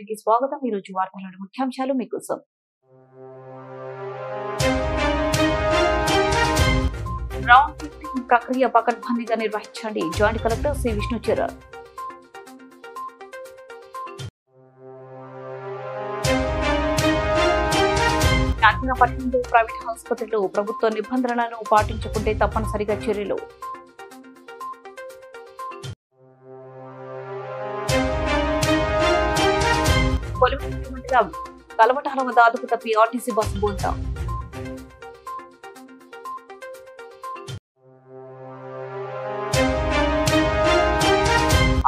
కి స్వాగతం. ఈ రోజు వార్తల ముఖ్యాంశాలు మీకోసం. రౌండ్ ట్రిప్పింగ్ ప్రక్రియ పకడ్బందీగా నిర్వహించండి. Joint collector C Vishnucharan. Nandyal పట్టణంలో ప్రైవేట్ ఆసుపత్రులు ప్రభుత్వ నిబంధనలను పాటించకుంటే తప్పనిసరిగా చర్యలు. మండలం కలవటాల వద్ద అదుపు తప్పి ఆర్టీసీ బస్సు బోల్తా.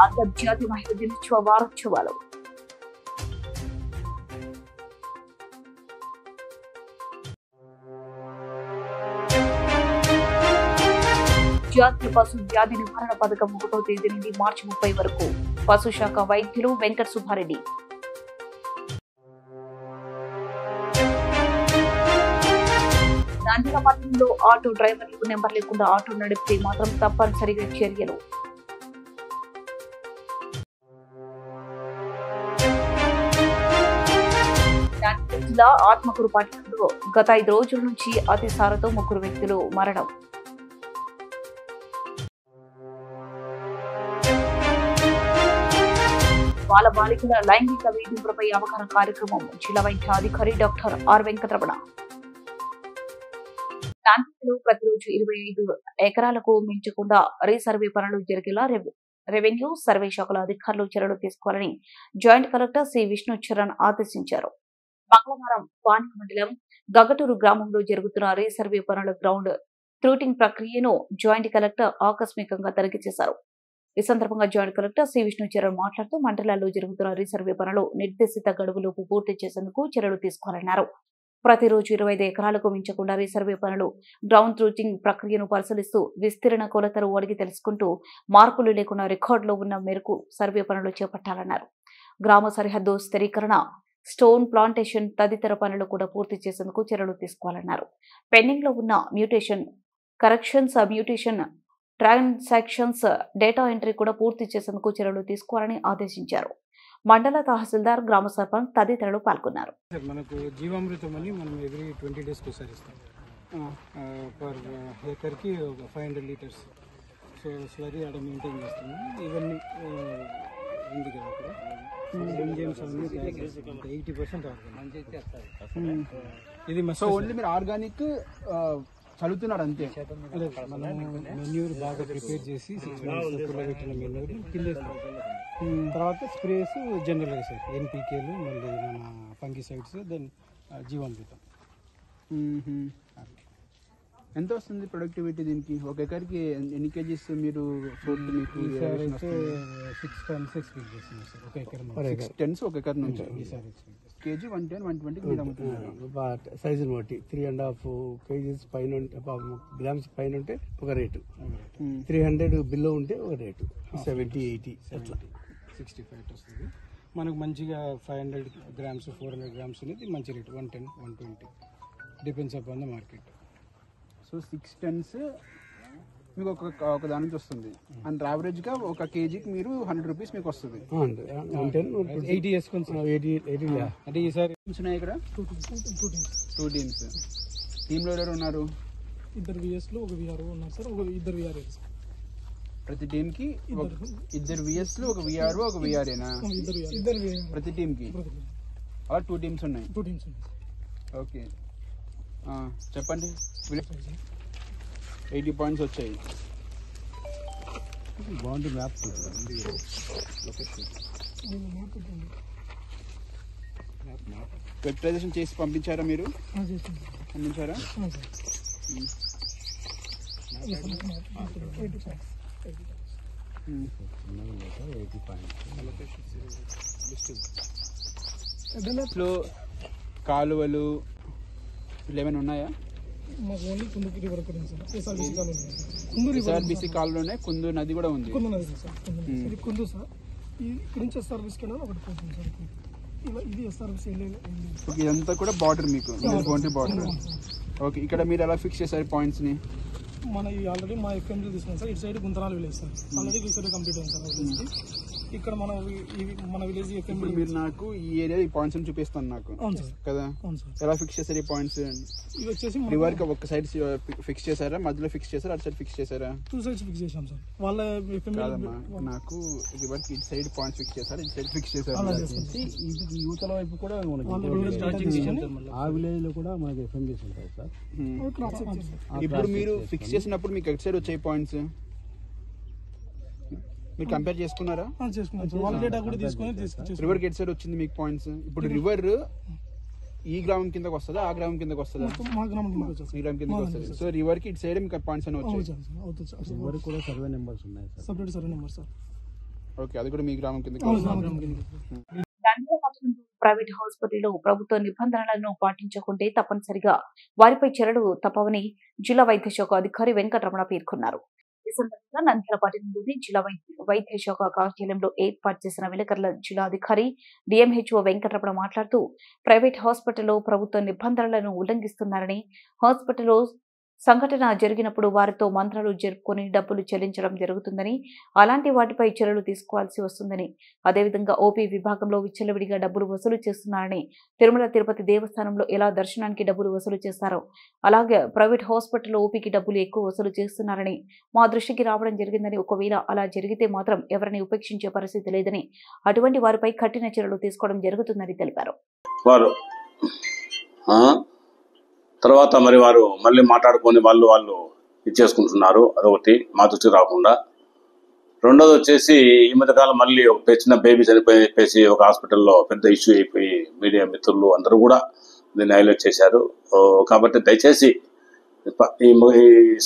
అంతర్జాతీయ మహిళా దినోత్సవ వారోత్సవాలు. జాతీయ పశు వ్యాధి నివారణ పథకం 1వ తేదీ నుండి మార్చి 30 వరకు. పశు శాఖ వైద్యులు వెంకట సుబ్బారెడ్డి. నంద్యాల పట్టణంలో ఆటో డ్రైవర్లకు నెంబర్ లేకుండా ఆటో నడిపితే మాత్రం తప్పనిసరిగా చర్యలు. జిల్లా ఆత్మకూరు పట్టణంలో గత 5 రోజుల నుంచి అతిసారతో 3 వ్యక్తులు మరణం. బాలికల లైంగిక వేధింపులపై అవగాహన కార్యక్రమం. జిల్లా వైద్య అధికారి డాక్టర్ ఆర్ వెంకటరమణ. నంద్యాలలో ప్రతిరోజు 25 ఎకరాలకు మించకుండా రీసర్వే పనులు జరిగేలా రెవెన్యూ సర్వే శాఖల అధికారులు చర్యలు తీసుకోవాలని జాయింట్ కలెక్టర్ సి విష్ణుచరణ్ ఆదేశించారు. మంగళవారం పాణ్య మండలం గగటూరు గ్రామంలో జరుగుతున్న రీసర్వే పనుల గ్రౌండ్ ట్రూటింగ్ ప్రక్రియను జాయింట్ కలెక్టర్ ఆకస్మికంగా తనిఖీ చేశారు. ఈ సందర్భంగా జాయింట్ కలెక్టర్ సి విష్ణుచరణ్ మాట్లాడుతూ మండలాల్లో జరుగుతున్న రీసర్వే పనులు నిర్దేశిత గడువులోపు పూర్తి చేసేందుకు చర్యలు తీసుకోవాలన్నారు. ప్రతిరోజు 25 ఎకరాలకు మించకుండా రీసర్వే పనులు గ్రౌండ్ ట్రూటింగ్ ప్రక్రియను పరిశీలిస్తూ విస్తీర్ణ కొలతలు అడిగి తెలుసుకుంటూ మార్పులు లేకుండా రికార్డులో ఉన్న మేరకు సర్వే పనులు చేపట్టాలన్నారు. గ్రామ సరిహద్దు స్థిరీకరణ, స్టోన్ ప్లాంటేషన్ తదితర పనులు కూడా పూర్తి చేసేందుకు చర్యలు తీసుకోవాలన్నారు. పెండింగ్ లో ఉన్న mutation corrections, mutation transactions, data entry కూడా పూర్తి చేసేందుకు చర్యలు తీసుకోవాలని ఆదేశించారు. మండల తహసీల్దార్, గ్రామ సర్పంచ్ తదితరులు పాల్గొన్నారు. మనకు జీవామృతం అని మనం ఎవ్రీ 20 డేస్కి ఒకసారి ఇస్తాం. పర్ ఏకర్కి 500 లీటర్స్. సో స్లరీ ఆడ మెయింటైన్ చేస్తాము. ఇవన్నీ ఉంది కదా అక్కడ ఎంజైమ్స్ అవన్నీ 80% ఆర్గానిక్. ఇది సో ఓన్లీ మీరు ఆర్గానిక్ చదువుతున్నారు అంతే. మనము మెన్యూర్ బాగా ప్రిపేర్ చేసి 6 months పెట్టిన మెన్యూర్ కింద తర్వాత స్ప్రేస్ జనరల్గా సార్ ఎన్పీకేలు, మళ్ళీ మన ఫంగిసైడ్స్, దెన్ జీవామృతం. ఎంత వస్తుంది ప్రొడక్టివిటీ దీనికి? ఒక ఎకర్కి ఎన్ని కేజీస్ మీరు ఫ్రూట్ మీకు 6 tons ఎక్స్పెక్ట్ చేస్తున్నాం సార్. ఒక ఎకర్ 6 tons ఒక ఎకర్ నుంచి ఈసారి కేజీ 110, 120 మీరు అమ్ముతున్నారు. సైజుని బట్టి 3.5 kgs పైన గ్రామ్స్ పైన ఉంటే ఒక రేటు, 300 బిలో ఉంటే ఒక రేటు, 70, 80 అట్లా 65 వస్తుంది. మనకు మంచిగా 500 grams 400 grams అనేది మంచి rate, 110, 120 depends upon the market. So 6 tons మీకు ఒక దాని నుంచి వస్తుంది. అండ్ యావరేజ్గా ఒక కేజీకి మీరు 100 రూపీస్ మీకు వస్తుంది. 80 వేసుకొని 80 అంటే ఈసారి ఉన్నాయి ఇక్కడ 2 teams. టీంలో ఎవరు ఉన్నారు? 2 VSలో 1 VRO ఉన్నారు సార్. 2 VROs. ప్రతి టీంకి 2 VSలు 1 VRO 1 VRAనా? ప్రతి టీంకి అలా 2 teams ఉన్నాయి. 2 teams ఉన్నాయి. ఓకే, చెప్పండి. 80 points వచ్చాయి. బాగుంది మ్యాప్. వెబ్టైజేషన్ చేసి పంపించారా మీరు? పంపించారా? కాలువలు ఏమైనా ఉన్నాయా? మాకు ఓన్లీ కుందుకి రివర్ ఒకటి ఉంది సార్. ఎస్ఆర్బీసీ కాలువలో ఉన్నాయి. కుందు నది కూడా ఉంది. కుందు నది సార్. ఇది కుందు సార్. ఇక్కడ నుంచి ఎస్ఆర్బీసీ కెనాల్ ఒకటి పోతుంది సార్. ఇది ఎస్ఆర్బీసీ ఇదంతా కూడా బార్డర్, మీకు బౌండరీ బార్డర్. ఓకే, ఇక్కడ మీరు ఎలా ఫిక్స్ చేశారు పాయింట్స్ ని? మన ఆల్రెడీ మా ఎఫ్ఎంలో తీసుకున్నాం సార్. ఇటు సైడ్ గుంతరాలు village sir. Already recent complete అయింది సార్. ఇక్కడ మన విలేజ్ ఇప్పుడు మీరు నాకు ఈ ఏరియా ఈ పాయింట్స్ చూపిస్తాను నాకు. అవును సార్. కదా అవును సార్. ఎలా ఫిక్స్ చేశారు ఈ పాయింట్స్? ఇవి వచ్చేసి రివర్ కి ఒక సైడ్ ఫిక్స్ చేశారా, మధ్యలో ఫిక్స్ చేశారా, అటు సైడ్ ఫిక్స్ చేశారా? 2 sides ఫిక్స్ చేశాం సార్. వాళ్ళ కాదమ్మా, నాకు రివర్ కి ఇటు సైడ్ పాయింట్స్ ఫిక్స్ చేశారా, ఇటు సైడ్ ఫిక్స్ చేశారా? ఇది యువతల వైపు కూడా ఆ విలేజ్ లో కూడా మనకి ఎఫ్ఎంబీస్ ఉంటాయి సార్. ఇప్పుడు మీరు ఫిక్స్ చేసినప్పుడు మీకు ఎటు సైడ్ వచ్చాయి పాయింట్స్? మీరు కంపేర్ చేసుకున్నారా? రివర్ కి ఎటు సైడ్ వచ్చింది మీకు పాయింట్స్? ఇప్పుడు రివర్ ఈ గ్రామం కిందకి వస్తుందా, ఆ గ్రామం కిందకి వస్తుందా? ఈ గ్రామం కిందకి వస్తుంది. సో రివర్ కి ఇటు సైడ్ మీకు పాయింట్స్ అని వచ్చాయి. రివర్ కూడా సర్వే నెంబర్స్ ఉన్నాయి sir. Separate survey number sir. Okay, అది కూడా మీ గ్రామం కిందకి. ప్రైవేట్ హాస్పిటల్లో ప్రభుత్వ నిబంధనలను పాటించకుంటే తప్పనిసరిగా వారిపై చర్యలు తప్పవని జిల్లా వైద్య శాఖ అధికారి వెంకటరమణ పేర్కొన్నారు. ఈ సందర్భంగా నంద్యాల పట్టణంలోని జిల్లా వైద్య శాఖ కార్యాలయంలో ఏర్పాటు చేసిన విలేకరుల జిల్లా అధికారి డిఎంహెచ్ఓ వెంకటరమణ మాట్లాడుతూ ప్రైవేట్ హాస్పిటల్లో ప్రభుత్వ నిబంధనలను ఉల్లంఘిస్తున్నారని, హాస్పిటల్లో సంఘటన జరిగినప్పుడు వారితో మంత్రాలు జరుపుకొని డబ్బులు చెల్లించడం జరుగుతుందని, అలాంటి వాటిపై చర్యలు తీసుకోవాల్సి వస్తుందని, అదేవిధంగా ఓపీ విభాగంలో విచ్చలవిడిగా డబ్బులు వసూలు చేస్తున్నారని, తిరుమల తిరుపతి దేవస్థానంలో ఎలా దర్శనానికి డబ్బులు వసూలు చేస్తారో అలాగే ప్రైవేట్ హాస్పిటల్లో ఓపీకి డబ్బులు ఎక్కువ వసూలు చేస్తున్నారని మా దృష్టికి రావడం జరిగిందని, ఒకవేళ అలా జరిగితే మాత్రం ఎవరిని ఉపేక్షించే పరిస్థితి లేదని, అటువంటి వారిపై కఠిన చర్యలు తీసుకోవడం జరుగుతుందని తెలిపారు. తర్వాత మరి వారు మళ్ళీ మాట్లాడుకొని వాళ్ళు ఇచ్చేసుకుంటున్నారు. అదొకటి మా దృష్టికి రాకుండా. రెండోది వచ్చేసి ఈ మధ్యకాలం మళ్ళీ ఒక చిన్న బేబీ చనిపోయి చెప్పేసి ఒక హాస్పిటల్లో పెద్ద ఇష్యూ అయిపోయి మీడియా మిత్రులు అందరూ కూడా దీన్ని హైలైట్ చేశారు. కాబట్టి దయచేసి ఈ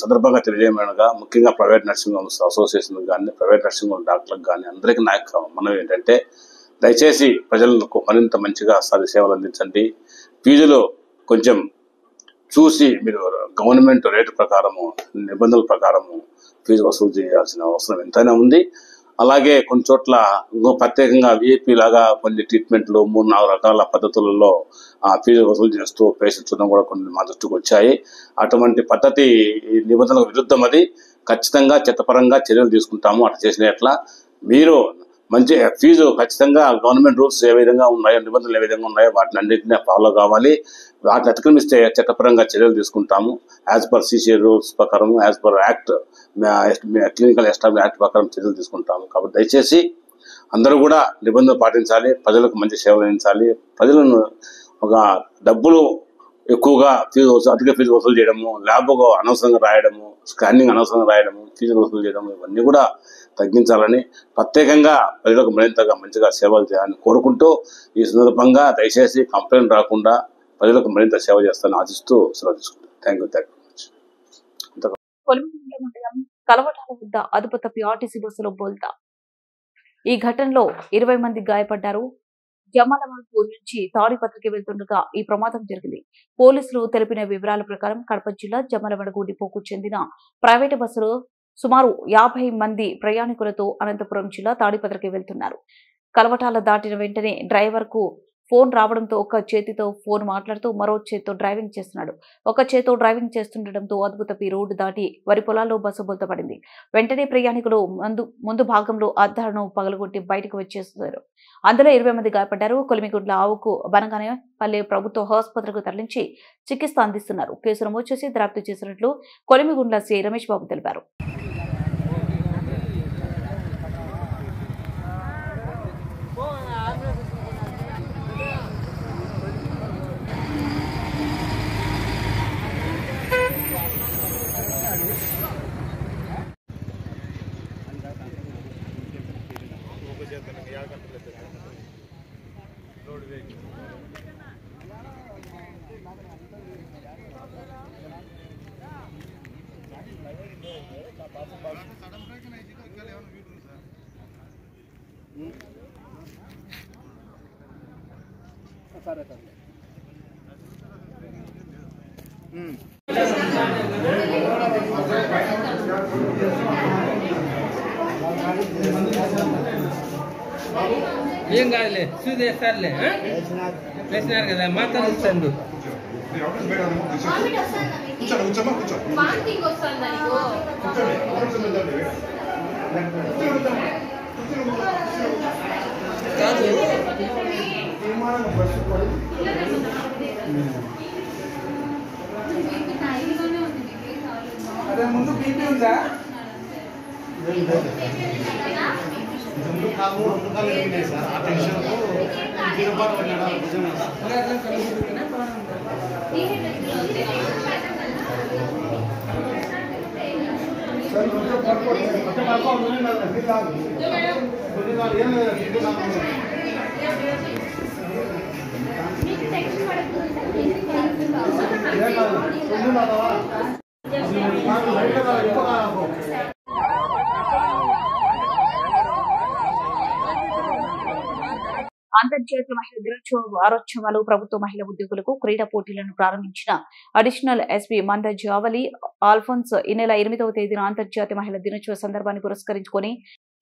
సందర్భంగా తెలియజేయమనగా ముఖ్యంగా ప్రైవేట్ నర్సింగ్ హోమ్స్ అసోసియేషన్ కానీ, ప్రైవేట్ నర్సింగ్ హోమ్ డాక్టర్లకు కానీ అందరికీ నాకు మనం ఏంటంటే దయచేసి ప్రజలకు మరింత మంచిగా సేవలు అందించండి. ఫీజులు కొంచెం చూసి మీరు గవర్నమెంట్ రేటు ప్రకారము, నిబంధనల ప్రకారము ఫీజు వసూలు చేయాల్సిన అవసరం ఎంతైనా ఉంది. అలాగే కొన్ని చోట్ల ప్రత్యేకంగా విఐపి లాగా కొన్ని ట్రీట్మెంట్లు 3-4 రకాల పద్ధతులలో ఫీజు వసూలు చేస్తూ పేషెంట్స్ కూడా కొన్ని మా దృష్టికి వచ్చాయి. అటువంటి పద్ధతి నిబంధనలకు విరుద్ధం. అది ఖచ్చితంగా చట్టపరంగా చర్యలు తీసుకుంటాము. అట్లా చేసిన ఎట్లా మీరు మంచి ఫీజు ఖచ్చితంగా గవర్నమెంట్ రూల్స్ ఏ విధంగా ఉన్నాయో, నిబంధనలు ఏ విధంగా ఉన్నాయో వాటిని అన్నింటినీ ఫాలో కావాలి. వాటిని అతిక్రమిస్తే చట్టపరంగా చర్యలు తీసుకుంటాము. యాజ్ పర్ సిసి రూల్స్ ప్రకారం, as per act, clinical establish act ప్రకారం చర్యలు తీసుకుంటాము. కాబట్టి దయచేసి అందరూ కూడా నిబంధనలు పాటించాలి, ప్రజలకు మంచి సేవలు అందించాలి. ప్రజలను ఒక డబ్బులు ఎక్కువగా అధిక ఫీజు వసూలు చేయడము, ల్యాబ్ అనవసరంగా రాయడము, స్కానింగ్ అనవసరంగా రాయడము, ఫీజులు వసూలు చేయడము ఇవన్నీ కూడా తగ్గించాలని, ప్రత్యేకంగా ప్రజలకు మరింతగా మంచిగా సేవలు చేయాలని కోరుకుంటూ ఈ సందర్భంగా దయచేసి కంప్లైంట్ రాకుండా ప్రజలకు మరింత సేవ చేస్తానని ఆశిస్తూ సెలవు తీసుకుంటాను. Thank you very much. Kolimigundla మండలం కలవటాల వద్ద అదుపు తప్పి ఆర్టీసీ బస్సులో బోల్తా. ఈ ఘటనలో 20 మంది గాయపడ్డారు. జమ్మలమడుగు నుంచి తాడిపత్రికి వెళ్తుండగా ఈ ప్రమాదం జరిగింది. పోలీసులు తెలిపిన వివరాల ప్రకారం కడప జిల్లా జమ్మలమడుగు డిపోకు చెందిన ప్రైవేటు బస్సులో సుమారు 50 మంది ప్రయాణికులతో అనంతపురం జిల్లా తాడిపత్రికి వెళ్తున్నారు. కలవటాల దాటిన వెంటనే డ్రైవర్ కు ఫోన్ రావడంతో ఒక చేతితో ఫోన్ మాట్లాడుతూ మరో చేతితో డ్రైవింగ్ చేస్తున్నాడు. ఒక చేతితో డ్రైవింగ్ చేస్తుండటంతో అదుపు తప్పి రోడ్డు దాటి వరి పొలాల్లో బస్సు బోల్తపడింది. వెంటనే ప్రయాణికులు ముందు భాగంలో అద్దాలను పగలగొట్టి బయటకు వచ్చేశారు. అందులో 20 మంది గాయపడ్డారు. కొలిమిగుండ్ల ఆవుకు బనగానే పల్లె ప్రభుత్వ ఆసుపత్రికి తరలించి చికిత్స అందిస్తున్నారు. కేసు నమోదు చేసి దర్యాప్తు చేసినట్లు కొలిమిగుండ్ల సిఐ రమేష్ బాబు తెలిపారు. ఏం కాదులే చూసేస్తారులే వేసినారు కదా మాట్లాడుతాడు కూర్చో అదే ముందు బీపీ ఉందా? అంతర్జాతీయ మహిళా దినోత్సవ వారోత్సవాలు ప్రభుత్వ మహిళా ఉద్యోగులకు క్రీడా పోటీలను ప్రారంభించిన అడిషనల్ ఎస్పీ మంద జావలి ఆల్ఫోన్స్ ఈ నెల 8వ తేదీన అంతర్జాతీయ మహిళా దినోత్సవ సందర్భాన్ని పురస్కరించుకుని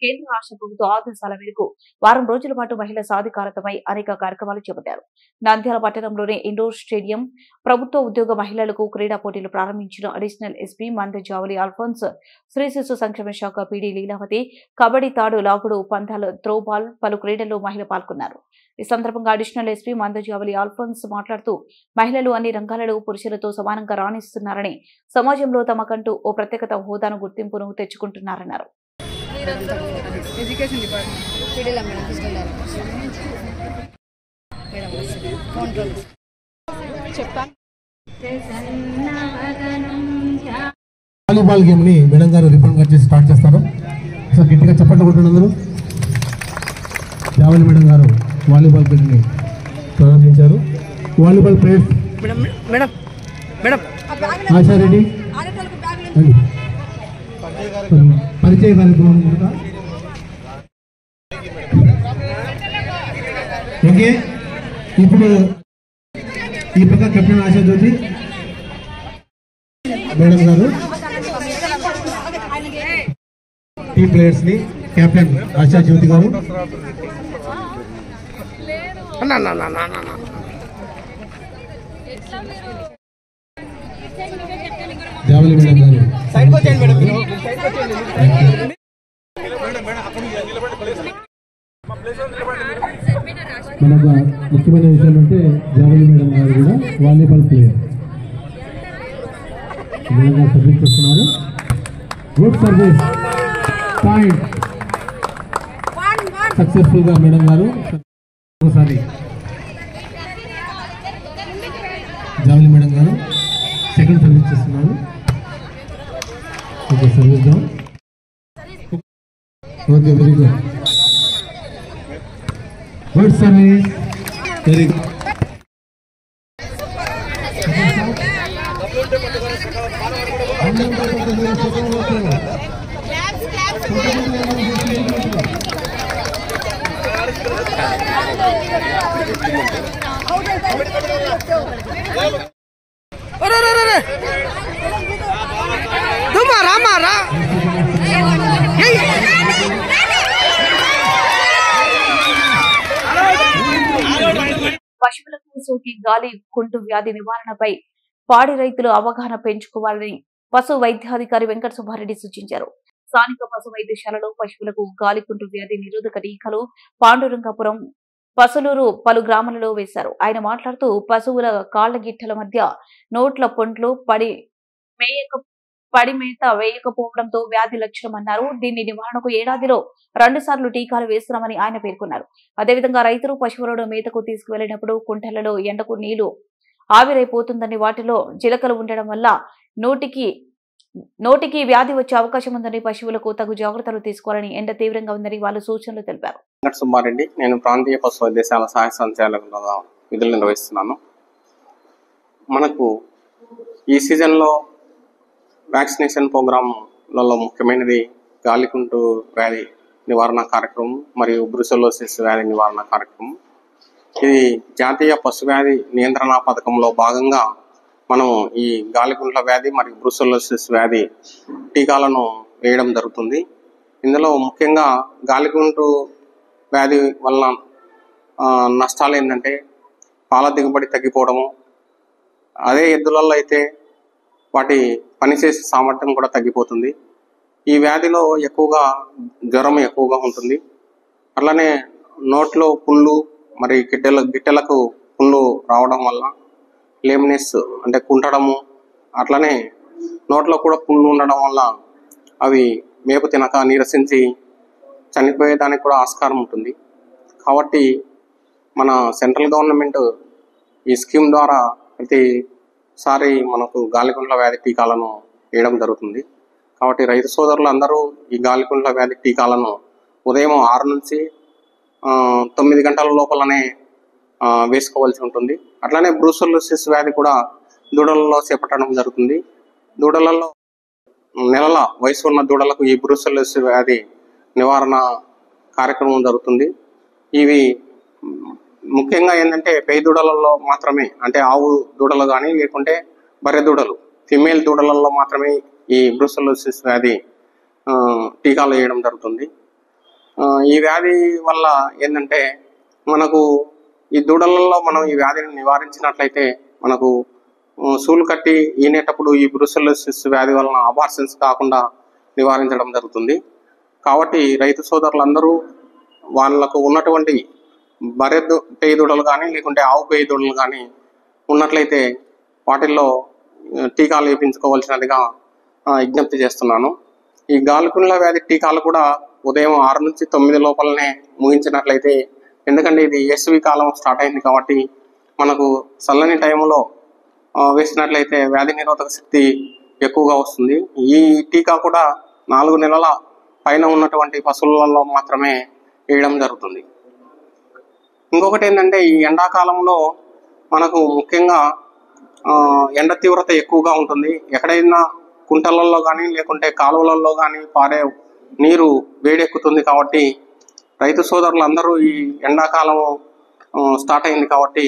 కేంద్ర రాష్ట్ర ప్రభుత్వ ఆదేశాల మేరకు వారం రోజుల పాటు మహిళా సాధికారతపై అనేక కార్యక్రమాలు చేపట్టారు. నంద్యాల పట్టణంలోని ఇండోర్ స్టేడియం ప్రభుత్వ ఉద్యోగ మహిళలకు క్రీడా పోటీలు ప్రారంభించిన అడిషనల్ ఎస్పీ మంద జావలి ఆల్ఫోన్స్ స్త్రీ శిశు సంక్షేమ శాఖ పీడీ లీలావతి కబడ్డీ, తాడు, లాగుడు పందాలు, త్రోబాల్ పలు క్రీడల్లో మహిళలు పాల్గొన్నారు. ఈ సందర్భంగా అడిషనల్ ఎస్పీ మంద జావలి ఆల్ఫోన్స్ మాట్లాడుతూ మహిళలు అన్ని రంగాలలో పురుషులతో సమానంగా రాణిస్తున్నారని, సమాజంలో తమకంటూ ఓ ప్రత్యేకత హోదాను గుర్తింపును తెచ్చుకుంటున్నారన్నారు. ఎడ్యుకేషన్ డిపార్ట్మెంట్ పీడీల మేడం తీసుకెళ్ళారు. చెప్తాను. వాలీబాల్ గేమ్ ని మేడం గారు రిబ్బన్ కట్ చేసి స్టార్ట్ చేస్తారు. అసలు గట్టిగా చెప్పట్లు కొట్టండి అందరూ. జావలి మేడం గారు వాలీబాల్ గేమ్ ని ప్రారంభించారు. వాలీబాల్ ప్లేయర్స్ ఆశారెడ్డి పరిచయ కార్యక్రమం కూడా ఓకే. ఇప్పుడు ఈ పక్క కెప్టెన్ ఆశా జ్యోతి మేడం గారు టీమ్ ప్లేయర్స్ ని కెప్టెన్ ఆశా జ్యోతి గారు జావలి మేడం గారు మనకు ముఖ్యమైన విషయం అంటే జావలి మేడం గారు కూడా వాలీబాల్ ప్లేయర్ సర్వీస్ చేస్తున్నారు. గుడ్ సర్వీస్ పాయింట్ సక్సెస్ఫుల్ గా మేడం గారు ఒకసారి జావలి మేడం గారు సెకండ్ సర్వీస్ చేస్తున్నారు. Okay service down. Okay very good. Good service very good. పశువులకు సోకి గాలి కుంటు వ్యాధి నివారణపై పాడి రైతులు అవగాహన పెంచుకోవాలని పశు వైద్యాధికారి వెంకట సుబ్బారెడ్డి సూచించారు. స్థానిక పశు వైద్యశాలలో పశువులకు గాలికుంటు వ్యాధి నిరోధక టీకాలు పాండురంగాపురం, పసులూరు పలు గ్రామాలలో వేశారు. ఆయన మాట్లాడుతూ పశువుల కాళ్ల గిట్టల మధ్య నోట్ల పొంట్లు పడి మేత వేయకపోవడంతో వ్యాధి లక్షణమన్నారు. దీని నివారణకు ఏడాదిలో 2 సార్లు టీకాలు వేస్తున్నామని ఆయన పేర్కొన్నారు. అదేవిధంగా రైతులు పశువులను మేతకు తీసుకువెళ్లినప్పుడు కుంటలలో ఎండకు నీళ్లు ఆవిరైపోతుందని, వాటిలో జిలకలు ఉండడం వల్ల నోటికి వ్యాధి వచ్చే అవకాశం ఉందని, పశువులకు తగు జాగ్రత్తలు తీసుకోవాలని, ఎండ తీవ్రంగా ఉందని వాళ్ళు సూచనలు తెలిపారు. వెంకట సుబ్బారెడ్డి, నేను ప్రాంతీయ పశు వైద్యశాల సహాయ సంచాలకులుగా విధులు నిర్వహిస్తున్నాను. మనకు ఈ సీజన్లో వ్యాక్సినేషన్ ప్రోగ్రాంలలో ముఖ్యమైనది గాలికుంటు వ్యాధి నివారణ కార్యక్రమం మరియు బ్రూసెల్లోసిస్ వ్యాధి నివారణ కార్యక్రమం. ఇది జాతీయ పశువ్యాధి నియంత్రణ పథకంలో భాగంగా మనం ఈ గాలికుంట్ల వ్యాధి మరియు బ్రూసెల్లోసిస్ వ్యాధి టీకాలను వేయడం జరుగుతుంది. ఇందులో ముఖ్యంగా గాలికుంటు వ్యాధి వల్ల నష్టాలు ఏంటంటే పాల దిగుబడి తగ్గిపోవడము, అదే ఎద్దులలో అయితే వాటి పనిచేసే సామర్థ్యం కూడా తగ్గిపోతుంది. ఈ వ్యాధిలో ఎక్కువగా జ్వరం ఎక్కువగా ఉంటుంది. అట్లానే నోట్లో పుళ్ళు మరి గిట్టెలకు పుండ్లు రావడం వల్ల లేమ్నెస్ అంటే కుంటడము, అట్లనే నోట్లో కూడా పుండ్లు ఉండడం వల్ల అవి మేపు తినక నీరసించి చనిపోయేదానికి కూడా ఆస్కారం ఉంటుంది. కాబట్టి మన సెంట్రల్ గవర్నమెంట్ ఈ స్కీమ్ ద్వారా ప్రతిసారి మనకు గాలికుంట్ల వ్యాధి టీకాలను వేయడం జరుగుతుంది. కాబట్టి రైతు సోదరులు అందరూ ఈ గాలికుంట్ల వ్యాధి టీకాలను ఉదయం 6 నుంచి 9 గంటల లోపలనే వేసుకోవాల్సి ఉంటుంది. అట్లానే బ్రూసెల్లోసిస్ వ్యాధి కూడా దూడలలో చేపట్టడం జరుగుతుంది. దూడలలో నెలల వయసు ఉన్న దూడలకు ఈ బ్రూసెల్లోసిస్ వ్యాధి నివారణ కార్యక్రమం జరుగుతుంది. ఇవి ముఖ్యంగా ఏంటంటే పెయి దూడలలో మాత్రమే, అంటే ఆవు దూడలు కానీ లేకుంటే బర్రె దూడలు ఫిమేల్ దూడలలో మాత్రమే ఈ బ్రూసెల్లోసిస్ వ్యాధి టీకాలు వేయడం జరుగుతుంది. ఈ వ్యాధి వల్ల ఏంటంటే మనకు ఈ దూడలలో మనం ఈ వ్యాధిని నివారించినట్లయితే మనకు సూలు కట్టి ఈనేటప్పుడు ఈ బ్రూసెల్లోసిస్ వ్యాధి వలన అబార్షన్స్ కాకుండా నివారించడం జరుగుతుంది. కాబట్టి రైతు సోదరులందరూ వాళ్ళకు ఉన్నటువంటి బర్రె పేయి దూడలు కానీ లేకుంటే ఆవు పేయి దూడలు కానీ ఉన్నట్లయితే వాటిల్లో టీకాలు వేయించుకోవాల్సినదిగా విజ్ఞప్తి చేస్తున్నాను. ఈ గాలికుంట్ల వ్యాధి టీకాలు కూడా ఉదయం 6 నుంచి 9 లోపలనే ముగించినట్లయితే, ఎందుకంటే ఇది వేసవి కాలం స్టార్ట్ అయింది కాబట్టి మనకు చల్లని టైంలో వేసినట్లయితే వ్యాధి నిరోధక శక్తి ఎక్కువగా వస్తుంది. ఈ టీకా కూడా 4 నెలల పైన ఉన్నటువంటి పశువులలో మాత్రమే వేయడం జరుగుతుంది. ఇంకొకటి ఏంటంటే ఈ ఎండాకాలంలో మనకు ముఖ్యంగా ఎండ తీవ్రత ఎక్కువగా ఉంటుంది. ఎక్కడైనా కుంటలలో కానీ లేకుంటే కాలువలలో కానీ పారే నీరు వేడెక్కుతుంది. కాబట్టి రైతు సోదరులందరూ ఈ ఎండాకాలం స్టార్ట్ అయింది కాబట్టి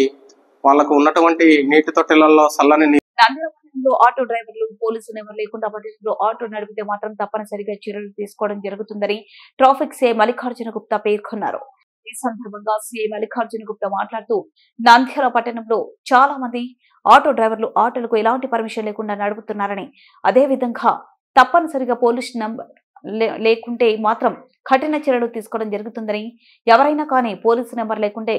వాళ్ళకు ఉన్నటువంటి నీటి తొట్టెలలో చల్లని నంద్యాలలో ఆటో డ్రైవర్లు పోలీసులు ఎవరు లేకుండా పట్టణంలో ఆటో నడిపితే మాత్రం తప్పనిసరిగా చర్యలు తీసుకోవడం జరుగుతుందని ట్రాఫిక్ సీఐ మల్లికార్జున గుప్తా పేర్కొన్నారు. ఈ సందర్భంగా సీఐ మల్లికార్జున గుప్తా మాట్లాడుతూ నంద్యాల పట్టణంలో చాలా మంది ఆటో డ్రైవర్లు ఆటోలకు ఎలాంటి పర్మిషన్ లేకుండా నడుపుతున్నారని, అదేవిధంగా తప్పనిసరిగా పోలీస్ నంబర్ లేకుంటే మాత్రం కఠిన చర్యలు తీసుకోవడం జరుగుతుందని, ఎవరైనా కానీ పోలీసు నెంబర్ లేకుంటే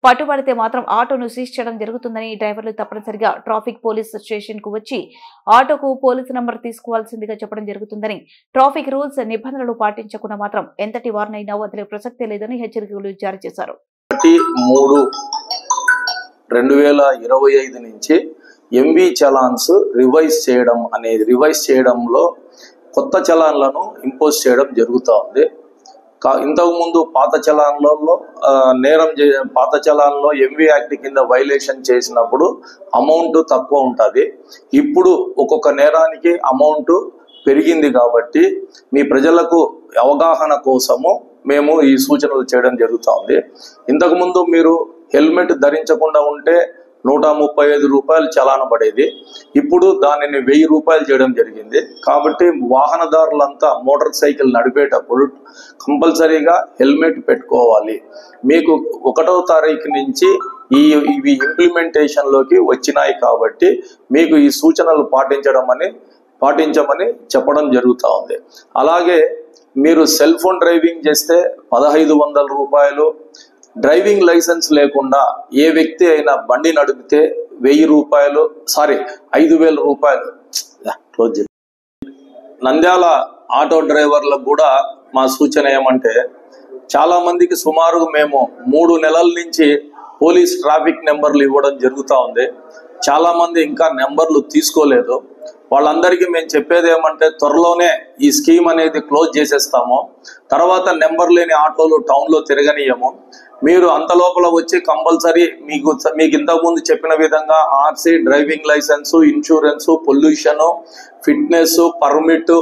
పట్టుబడితే మాత్రం ఆటోను సీజ్ చేయడం జరుగుతుందని, డ్రైవర్లు తప్పనిసరిగా ట్రాఫిక్ పోలీస్ స్టేషన్ కు వచ్చి ఆటోకు పోలీసు నంబర్ తీసుకోవాల్సిందిగా చెప్పడం జరుగుతుందని, ట్రాఫిక్ రూల్స్ నిబంధనలు పాటించకుండా మాత్రం ఎంతటి వారినైనా వదిలే ప్రసక్తే లేదని హెచ్చరికలు జారీ చేశారు. 3/2025 నుంచి ఎంవి చలాన్స్ రివైజ్ చేయడంలో కొత్త చలాన్లను ఇంపోజ్ చేయడం జరుగుతూ ఉంది. ఇంతకుముందు పాత చలాన్లో ఎంవి యాక్ట్ కింద వైలేషన్ చేసినప్పుడు అమౌంట్ తక్కువ ఉంటుంది. ఇప్పుడు ఒక్కొక్క నేరానికి అమౌంట్ పెరిగింది. కాబట్టి మీ ప్రజలకు అవగాహన కోసము మేము ఈ సూచనలు చేయడం జరుగుతూ ఉంది. ఇంతకుముందు మీరు హెల్మెట్ ధరించకుండా ఉంటే 135 రూపాయలు చలాన పడేది. ఇప్పుడు దానిని 1000 రూపాయలు చేయడం జరిగింది. కాబట్టి వాహనదారులంతా మోటార్ సైకిల్ నడిపేటప్పుడు కంపల్సరీగా హెల్మెట్ పెట్టుకోవాలి. మీకు 1వ తారీఖు నుంచి ఇవి ఇంప్లిమెంటేషన్లోకి వచ్చినాయి కాబట్టి మీకు ఈ సూచనలు పాటించమని చెప్పడం జరుగుతూ ఉంది. అలాగే మీరు సెల్ ఫోన్ డ్రైవింగ్ చేస్తే 1500 రూపాయలు, డ్రైవింగ్ లైసెన్స్ లేకుండా ఏ వ్యక్తి అయినా బండి నడిపితే 1000 రూపాయలు, 5000 రూపాయలు క్లోజ్ చేసి. నంద్యాల ఆటో డ్రైవర్లకు కూడా మా సూచన ఏమంటే, చాలా మందికి సుమారు మేము 3 నెలల నుంచి పోలీస్ ట్రాఫిక్ నెంబర్లు ఇవ్వడం జరుగుతూ ఉంది. చాలా మంది ఇంకా నెంబర్లు తీసుకోలేదు. వాళ్ళందరికీ మేము చెప్పేది ఏమంటే, త్వరలోనే ఈ స్కీమ్ అనేది క్లోజ్ చేసేస్తాము. తర్వాత నెంబర్ లేని ఆటోలు టౌన్లో తిరగనీయము. మీరు అంత లోపల వచ్చి కంపల్సరీ మీకు ఇంతకుముందు చెప్పిన విధంగా RC, driving licence, insurance, pollution, fitness, permit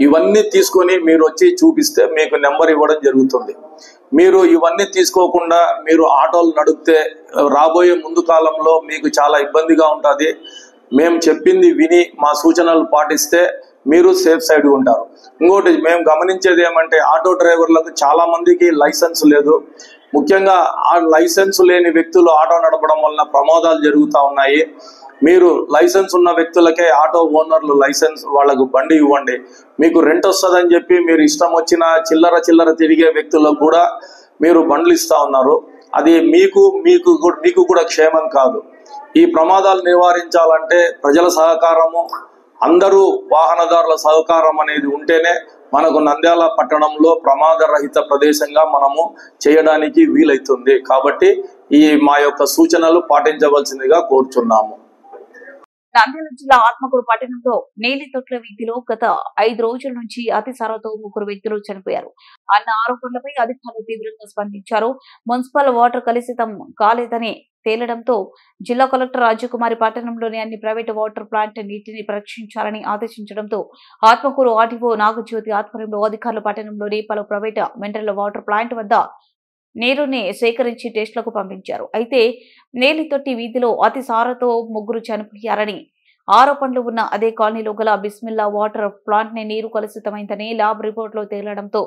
ఇవన్నీ తీసుకొని మీరు వచ్చి చూపిస్తే మీకు నెంబర్ ఇవ్వడం జరుగుతుంది. మీరు ఇవన్నీ తీసుకోకుండా మీరు ఆటోలు నడిపితే రాబోయే ముందు కాలంలో మీకు చాలా ఇబ్బందిగా ఉంటుంది. మేము చెప్పింది విని మా సూచనలు పాటిస్తే మీరు సేఫ్ సైడ్ ఉంటారు. ఇంకోటి మేము గమనించేది ఏమంటే, ఆటో డ్రైవర్లకు చాలా మందికి లైసెన్స్ లేదు. ముఖ్యంగా ఆ లైసెన్స్ లేని వ్యక్తులు ఆటో నడపడం వలన ప్రమాదాలు జరుగుతూ ఉన్నాయి. మీరు లైసెన్స్ ఉన్న వ్యక్తులకే ఆటో ఓనర్లు లైసెన్స్ వాళ్ళకు బండి ఇవ్వండి. మీకు రెంట్ వస్తుందని చెప్పి మీరు ఇష్టం వచ్చిన చిల్లర తిరిగే వ్యక్తులకు కూడా మీరు బండ్లు ఇస్తా ఉన్నారు. అది మీకు కూడా క్షేమం కాదు. ఈ ప్రమాదాలు నివారించాలంటే ప్రజల సహకారము, అందరూ వాహనదారుల సహకారం అనేది ఉంటేనే మనకు నంద్యాల పట్టణంలో ప్రమాద రహిత ప్రదేశంగా మనము చేయడానికి వీలైతుంది. కాబట్టి ఈ మా యొక్క సూచనలు పాటించవలసిందిగా కోరుచున్నాము. నంద్యాల జిల్లా ఆత్మకూరు పట్టణంలో నేలితొట్ల వీధిలో గత 5 రోజుల నుంచి అతిసారతో 3 వ్యక్తులు చనిపోయారు అన్న ఆరోపణలపై అధికారులు తీవ్రంగా స్పందించారు. మున్సిపల్ వాటర్ కలుషితం కాలేదని తేలడంతో జిల్లా కలెక్టర్ రాజకుమారి పట్టణంలోని అన్ని ప్రైవేటు వాటర్ ప్లాంట్ నీటిని పరీక్షించాలని ఆదేశించడంతో ఆత్మకూరు ఆర్టీఓ నాగజ్యోతి ఆధ్వర్యంలో అధికారులు పట్టణంలోని పలు ప్రైవేటు మినరల్ వాటర్ ప్లాంట్ వద్ద నీరుని సేకరించి టెస్టులకు పంపించారు. అయితే నేలితొట్టి వీధిలో అతిసారతో 3 చనిపోయారని ఆరోపణలు ఉన్న అదే కాలనీలో గల బిస్మిల్లా వాటర్ ప్లాంట్ ని నీరు కలుషితమైందని ల్యాబ్ రిపోర్టులో తేలడంతో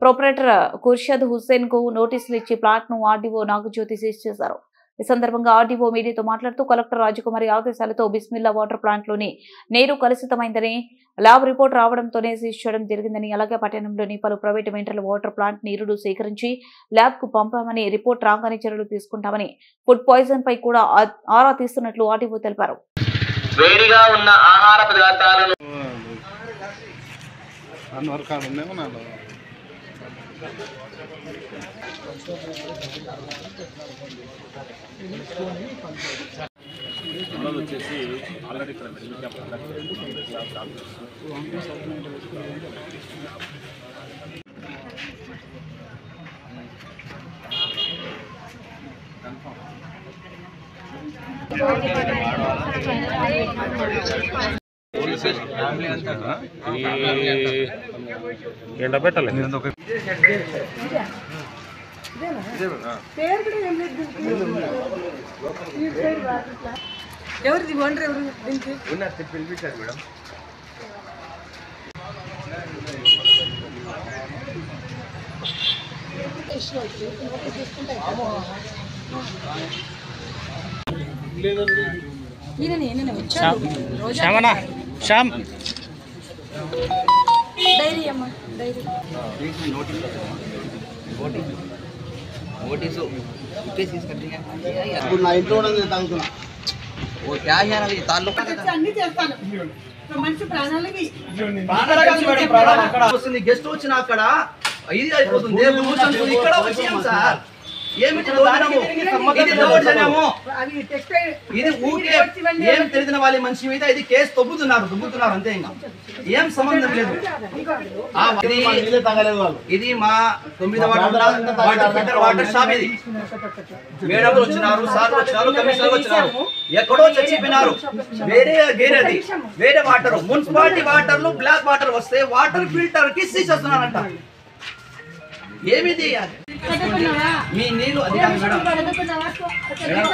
ప్రొపరేటర్ ఖుర్షద్ హుస్సేన్ కు నోటీసులు ఇచ్చి ప్లాంట్ ను ఆర్డీఓ నాగజ్యోతి సీజ్ చేశారు. ఈ సందర్భంగా ఆర్డీఓ మీడియాతో మాట్లాడుతూ కలెక్టర్ రాజకుమారి ఆదేశాలతో బిస్మిల్లా వాటర్ ప్లాంట్ లోని నీరు కలుషితమైందని ల్యాబ్ రిపోర్ట్ రావడంతోనే సీజ్ చేయడం జరిగిందని, అలాగే పట్టణంలోని పలు ప్రైవేటు మినరల్ వాటర్ ప్లాంట్ నీరును సేకరించి ల్యాబ్ కు పంపామని, రిపోర్ట్ రాగానే చర్యలు తీసుకుంటామని, ఫుడ్ పాయిజన్ పై కూడా ఆరా తీస్తున్నట్లు ఆర్డీఓ తెలిపారు. వేడిగా ఉన్న ఆహార పదార్థాలను వచ్చేసి ఆల్రెడీ ఇక్కడ ఎండ పెట్టాలి. ఎవరిది ఓనర్ ఎవరు దీనికి పిలిపించారు మేడం. డైరీ అమ్మా డైరీ నోటీసు ఇప్పుడు నా ఇంట్లో తాగుతున్నా ఓ క్యాష్ తాళ్ళు అన్ని చేస్తాను మనిషి ప్రాణాలకి వస్తుంది. గెస్ట్ వచ్చిన అక్కడ ఇది అయిపోతుంది. ఇక్కడ వచ్చాం సార్, ఏమిటి ఇది ఊరికే ఏం తెలిసిన వాళ్ళ మనిషి మీద ఇది కేసు దుబ్బుతున్నారు అంతే. ఇంకా ఏం సంబంధం లేదు. ఇది మా 9వ వాటర్ షాప్. ఇది మేడం వచ్చినారు, సార్ వచ్చినారు, కమిషనర్ వచ్చినారు, ఎక్కడో చచ్చిపోయినారు. వేరేది వేరే వాటర్, మున్సిపాలిటీ వాటర్లు బ్లాక్ వాటర్ వస్తే వాటర్ ఫిల్టర్ కి సీజ్ వస్తున్నారంట. ఏమిది మీ నీళ్ళు? అది కాదు మేడం,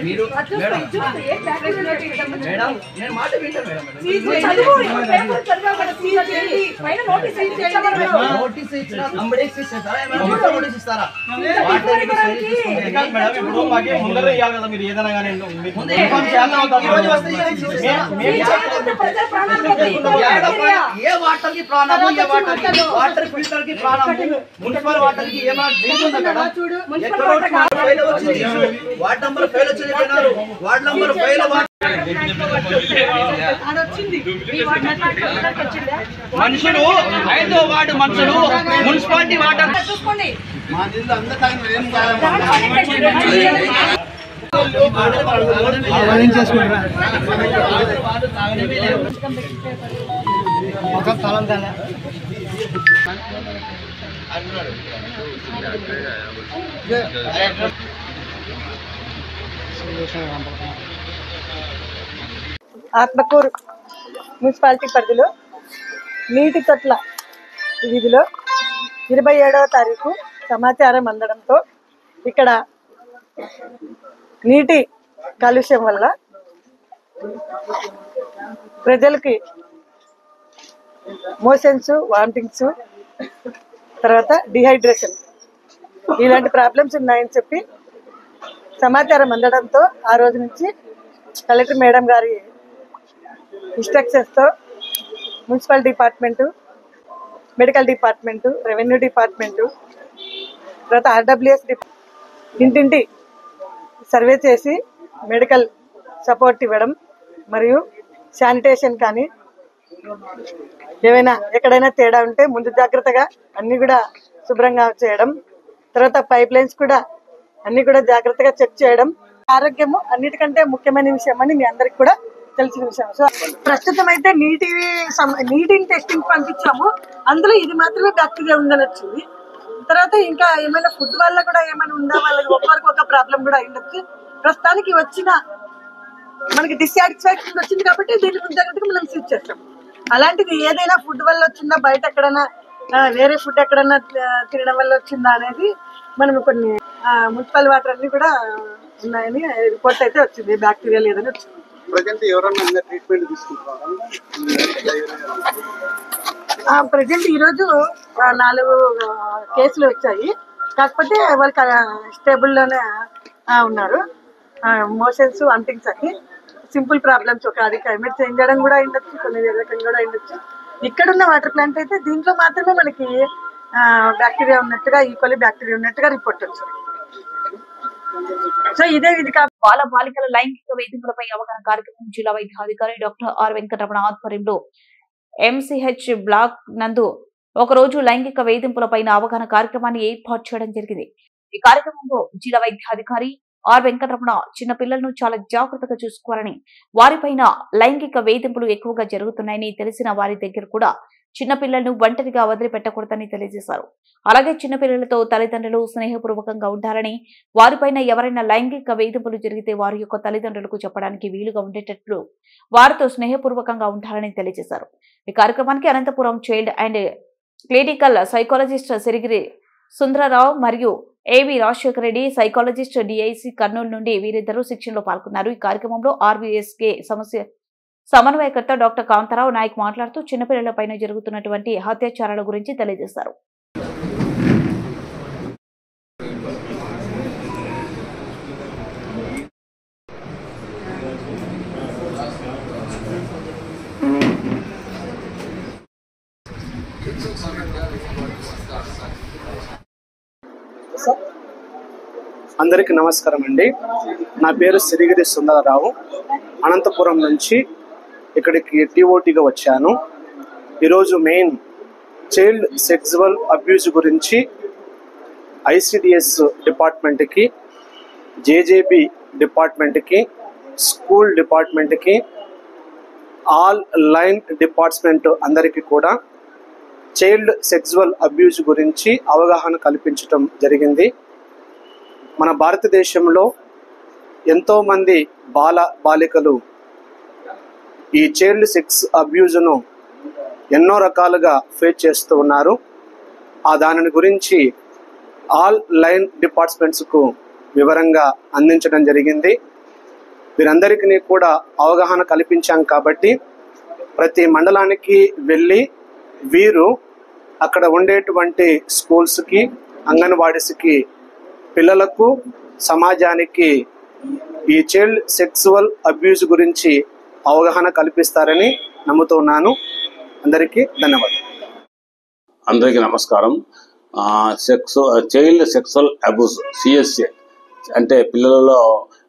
మీరు మేడం నేను మాట వింటాను మేడం. నోటీస్ ఇచ్చిన నోటీస్ ఇస్తారా? ఏ వాటర్ కి ప్రాణము, ఏ వాటర్ ఫిల్టర్ కి ప్రాణము, మున్సిపల్ వాటర్ కి ఏమైనా వార్డ్ నంబర్ ఫైల్ వచ్చింది. వార్డ్ నంబర్ ఫైల్ మనుషులు 5వ వార్డు మనుషులు మున్సిపాలిటీ వాటర్ చూసుకోండి. ఆత్మకూరు మున్సిపాలిటీ పరిధిలో నీటి తొట్ల వీధిలో 27వ తారీఖు సమాచారం అందడంతో ఇక్కడ నీటి కాలుష్యం వల్ల ప్రజలకి మోషన్స్, వామిటింగ్స్, తర్వాత డిహైడ్రేషన్ ఇలాంటి ప్రాబ్లమ్స్ ఉన్నాయని చెప్పి సమాచారం అందడంతో ఆ రోజు నుంచి కలెక్టర్ మేడం గారి ఇన్స్ట్రక్షన్స్తో municipal department, medical department, revenue department, తర్వాత ఆర్డబ్ల్యూఎస్ ఇంటింటి సర్వే చేసి మెడికల్ సపోర్ట్ ఇవ్వడం మరియు శానిటేషన్ కానీ ఏమైనా ఎక్కడైనా తేడా ఉంటే ముందు జాగ్రత్తగా అన్ని కూడా శుభ్రంగా చేయడం, తర్వాత పైప్ లైన్స్ కూడా అన్ని కూడా జాగ్రత్తగా చెక్ చేయడం. ఆరోగ్యము అన్నిటికంటే ముఖ్యమైన విషయం అని మీ అందరికి కూడా తెలిసిన విషయం. సో ప్రస్తుతం అయితే నీటిని టెస్టింగ్ పంపించాము, అందులో ఇది మాత్రమే బ్యాక్టీరియా ఉందని వచ్చింది. తర్వాత ఇంకా ఏమైనా ఫుడ్ వల్ల కూడా ఏమైనా ఉందా, వాళ్ళకి ఒక్కొక్కరికి ఒక ప్రాబ్లం కూడా అయ్యిండొచ్చు. ప్రస్తుతానికి వచ్చిన మనకి డిస్సాటిస్ఫాక్షన్ వచ్చింది కాబట్టి దీన్ని ముందు మనం స్విచ్ చేస్తాం. అలాంటిది ఏదైనా ఫుడ్ వల్ల వచ్చిందా, బయట ఎక్కడైనా వేరే ఫుడ్ ఎక్కడన్నా తినడం వల్ల వచ్చిందా అనేది మనం కొన్ని మున్సిపల్ వాటర్ అన్ని కూడా ఉన్నాయని రిపోర్ట్ అయితే వచ్చింది, బ్యాక్టీరియా లేదని వచ్చింది. ప్రజెంట్ ఈరోజు 4 కేసులు వచ్చాయి, కాకపోతే వాళ్ళకి స్టేబుల్లోనే ఉన్నారు. మోషన్స్ వామిటింగ్స్ అని సింపుల్ ప్రాబ్లమ్స్, ఒక అది క్లైమేట్ చేంజ్ చేయడం కూడా అయిండొచ్చు, కొన్ని వేరే రకంగా కూడా అయిండొచ్చు. ఇక్కడున్న వాటర్ ప్లాంట్ అయితే దీంట్లో మాత్రమే మనకి బ్యాక్టీరియా ఉన్నట్టుగా, ఈక్వల్లీ బ్యాక్టీరియా ఉన్నట్టుగా రిపోర్ట్ వచ్చింది. సో ఇదే ఇది బాల బాలికల లైంగిక వేధింపులపై అవగాహన కార్యక్రమం జిల్లా వైద్యాధికారి డాక్టర్ ఆర్ వెంకటరమణ ఆధ్వర్యంలో ఎంసీహెచ్ బ్లాక్ నందు ఒకరోజు లైంగిక వేధింపులపై అవగాహన కార్యక్రమాన్ని ఏర్పాటు చేయడం జరిగింది. ఈ కార్యక్రమంలో జిల్లా వైద్యాధికారి ఆర్ వెంకటరమణ చిన్నపిల్లలను చాలా జాగ్రత్తగా చూసుకోవాలని, వారిపైన లైంగిక వేధింపులు ఎక్కువగా జరుగుతున్నాయని తెలిసిన వారి దగ్గర కూడా చిన్నపిల్లలను ఒంటరిగా వదిలిపెట్టకూడదని తెలియజేశారు. అలాగే చిన్నపిల్లలతో తల్లిదండ్రులు స్నేహపూర్వకంగా ఉండాలని, వారిపైన ఎవరైనా లైంగిక వేధింపులు జరిగితే వారి యొక్క తల్లిదండ్రులకు చెప్పడానికి వీలుగా ఉండేటట్లు వారితో స్నేహపూర్వకంగా ఉండాలని తెలియజేశారు. ఈ కార్యక్రమానికి Anantapuram child and clinical psychologist Sirigiri Sundararao మరియు AV Rajasekhara Reddy, psychologist DIC Kurnool నుండి వీరిద్దరూ శిక్షణలో పాల్గొన్నారు. ఈ కార్యక్రమంలో ఆర్వీఎస్కే సమన్వయకర్త డాక్టర్ కాంతారావు నాయక్ మాట్లాడుతూ చిన్నపిల్లలపైన జరుగుతున్నటువంటి అత్యాచారాల గురించి తెలియజేశారు. అందరికీ నమస్కారం అండి. నా పేరు సిరిగిరి సుందరరావు. అనంతపురం నుంచి ఇక్కడికి టీఓటీగా వచ్చాను. ఈరోజు మెయిన్ చైల్డ్ సెక్సువల్ అబ్యూజ్ గురించి ఐసిడిఎస్ డిపార్ట్మెంట్కి, జేజేబీ డిపార్ట్మెంట్కి, స్కూల్ డిపార్ట్మెంట్కి, ఆల్ లైన్ డిపార్ట్మెంట్ అందరికీ కూడా చైల్డ్ సెక్సువల్ అబ్యూజ్ గురించి అవగాహన కల్పించడం జరిగింది. మన భారతదేశంలో ఎంతోమంది బాలికలు ఈ చైల్డ్ సెక్స్ అబ్యూజ్ను ఎన్నో రకాలుగా ఫేస్ చేస్తూ ఉన్నారు. దాని గురించి ఆల్ లైన్ డిపార్ట్మెంట్స్కు వివరంగా అందించడం జరిగింది. వీరందరికీ కూడా అవగాహన కల్పించాం కాబట్టి ప్రతి మండలానికి వెళ్ళి వీరు అక్కడ ఉండేటువంటి స్కూల్స్కి, అంగన్వాడీస్కి, పిల్లలకు, సమాజానికి ఈ చైల్డ్ సెక్సువల్ అబ్యూజ్ గురించి అవగాహన కల్పిస్తారని నమ్ముతున్నాను. అందరికీ ధన్యవాదాలు. అందరికీ నమస్కారం. చైల్డ్ సెక్సువల్ అబ్యూజ్ సిఎస్ఏ అంటే పిల్లలలో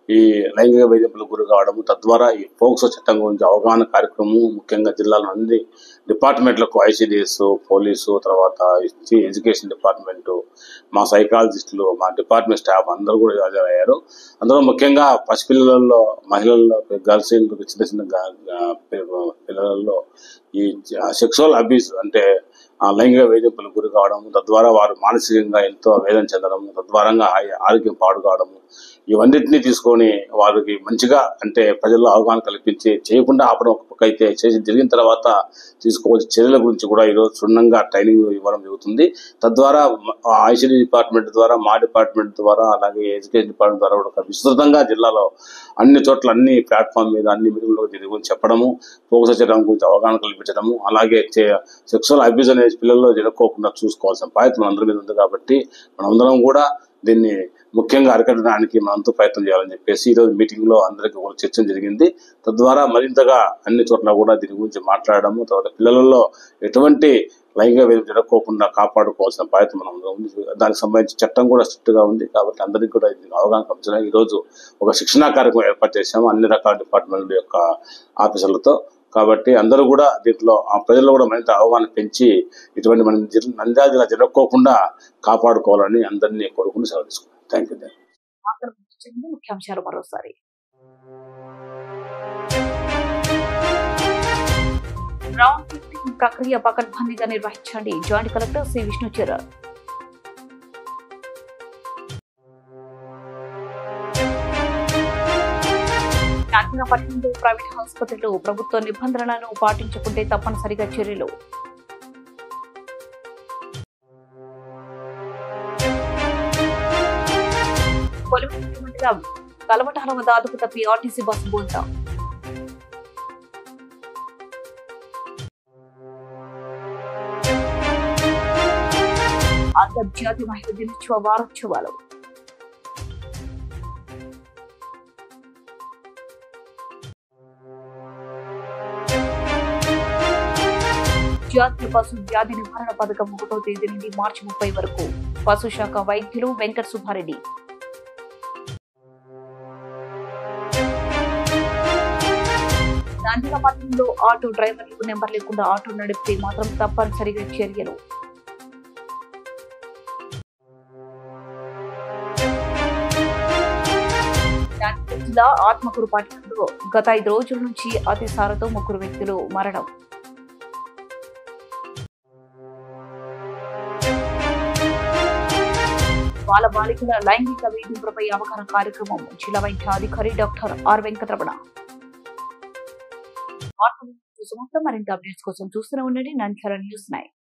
ఈ లైంగిక వేధింపులకు గురి కావడము, తద్వారా ఈ పోక్సో చట్టం గురించి అవగాహన కార్యక్రమం ముఖ్యంగా జిల్లాలో అన్ని డిపార్ట్మెంట్లకు, ఐసిడిఎస్, పోలీసు, తర్వాత ఎడ్యుకేషన్ డిపార్ట్మెంటు, మా సైకాలజిస్టులు, మా డిపార్ట్మెంట్ స్టాఫ్ అందరూ కూడా హాజరయ్యారు. అందులో ముఖ్యంగా పసిపిల్లలలో, మహిళల్లో, గర్ల్స్, చిన్న చిన్న పిల్లలలో ఈ సెక్సువల్ అబ్యూస్ అంటే లైంగిక వేధింపులకు గురి కావడం, తద్వారా వారు మానసికంగా ఎంతో వేదన చెందడం, తద్వారంగా ఆరోగ్యం పాడు కావడము, ఇవన్నిటినీ తీసుకొని వారికి మంచిగా అంటే ప్రజల్లో అవగాహన కల్పించి చేయకుండా ఆపడం ఒక పక్క అయితే, చేసి జరిగిన తర్వాత తీసుకోవాల్సిన చర్యల గురించి కూడా ఈరోజు క్షుణ్ణంగా ట్రైనింగ్ ఇవ్వడం జరుగుతుంది. తద్వారా ఐసిడి డిపార్ట్మెంట్ ద్వారా, మా డిపార్ట్మెంట్ ద్వారా, అలాగే ఎడ్యుకేషన్ డిపార్ట్మెంట్ ద్వారా కూడా విస్తృతంగా జిల్లాలో అన్ని చోట్ల, అన్ని ప్లాట్ఫామ్ మీద, అన్ని మీటింగ్లో దీని గురించి చెప్పడము, పోక్సో చట్టం గురించి అవగాహన కల్పించడము, అలాగే సెక్సువల్ అబ్యూజ్ అనేది పిల్లల్లో జరగకోకుండా చూసుకోవాల్సిన బాధ్యత మనందరి మీద ఉంది. కాబట్టి మనమందరం కూడా దీన్ని ముఖ్యంగా అరికట్టడానికి మనంతో ప్రయత్నం చేయాలని చెప్పేసి ఈరోజు మీటింగ్ లో అందరికీ కూడా చర్చ జరిగింది. తద్వారా మరింతగా అన్ని చోట్ల కూడా దీని గురించి మాట్లాడము, తర్వాత పిల్లలలో ఎటువంటి లైంగిక వేదన జరగకోకుండా కాపాడుకోవాల్సిన బాధ్యత మనం ఉంది. దానికి సంబంధించి చట్టం కూడా స్ట్రిక్ట్ గా ఉంది కాబట్టి అందరికీ కూడా అవగాహన కల్పించడానికి ఈ రోజు ఒక శిక్షణా కార్యక్రమం ఏర్పాటు చేశాము అన్ని రకాల డిపార్ట్మెంట్ యొక్క ఆఫీసర్లతో. కాబట్టి అందరూ కూడా దీంట్లో ఆ ప్రజల్లో కూడా మరింత అవగాహన పెంచి ఇటువంటి మనం నంద్యాల జిల్లా జరగకోకుండా కాపాడుకోవాలని అందరినీ కోరుకుని సెలవు తీసుకున్నాం. Thank you. ముఖ్యాంశాలు మరోసారి. రౌండ్ ప్రక్రియ పకడ్బందీగా నిర్వహించండి, joint collector C Vishnucharan. Nandyal పట్టణంలో ప్రైవేట్ ఆసుపత్రులు ప్రభుత్వ నిబంధనలను పాటించకుంటే తప్పనిసరిగా చర్యలు. కలవటాల వద్ద అదుపు తప్పి ఆర్టీసీ బస్సు బోల్తా. అంతర్జాతీయ మహిళా దినోత్సవ వారోత్సవాలు. జాతీయ పశు వ్యాధి నివారణ పథకం 1వ తేదీ నుండి మార్చి 30 వరకు. పశు శాఖ వైద్యులు వెంకట సుబ్బారెడ్డి. నంద్యాల పట్టణంలో ఆటో డ్రైవర్లకు నెంబర్ లేకుండా ఆటో నడిపితే మాత్రం తప్పనిసరిగా చర్యలు. జిల్లా ఆత్మకూరు పట్టణంలో గత 5 రోజుల నుంచి అతిసారతో 3 వ్యక్తులు మరణం. బాలికల లైంగిక వేధింపులపై అవగాహన కార్యక్రమం జిల్లా వైద్య అధికారి డాక్టర్ ఆర్ వెంకటరమణ. మరింత అప్డేట్స్ కోసం చూస్తూనే ఉండండి నంద్యాల న్యూస్ 9.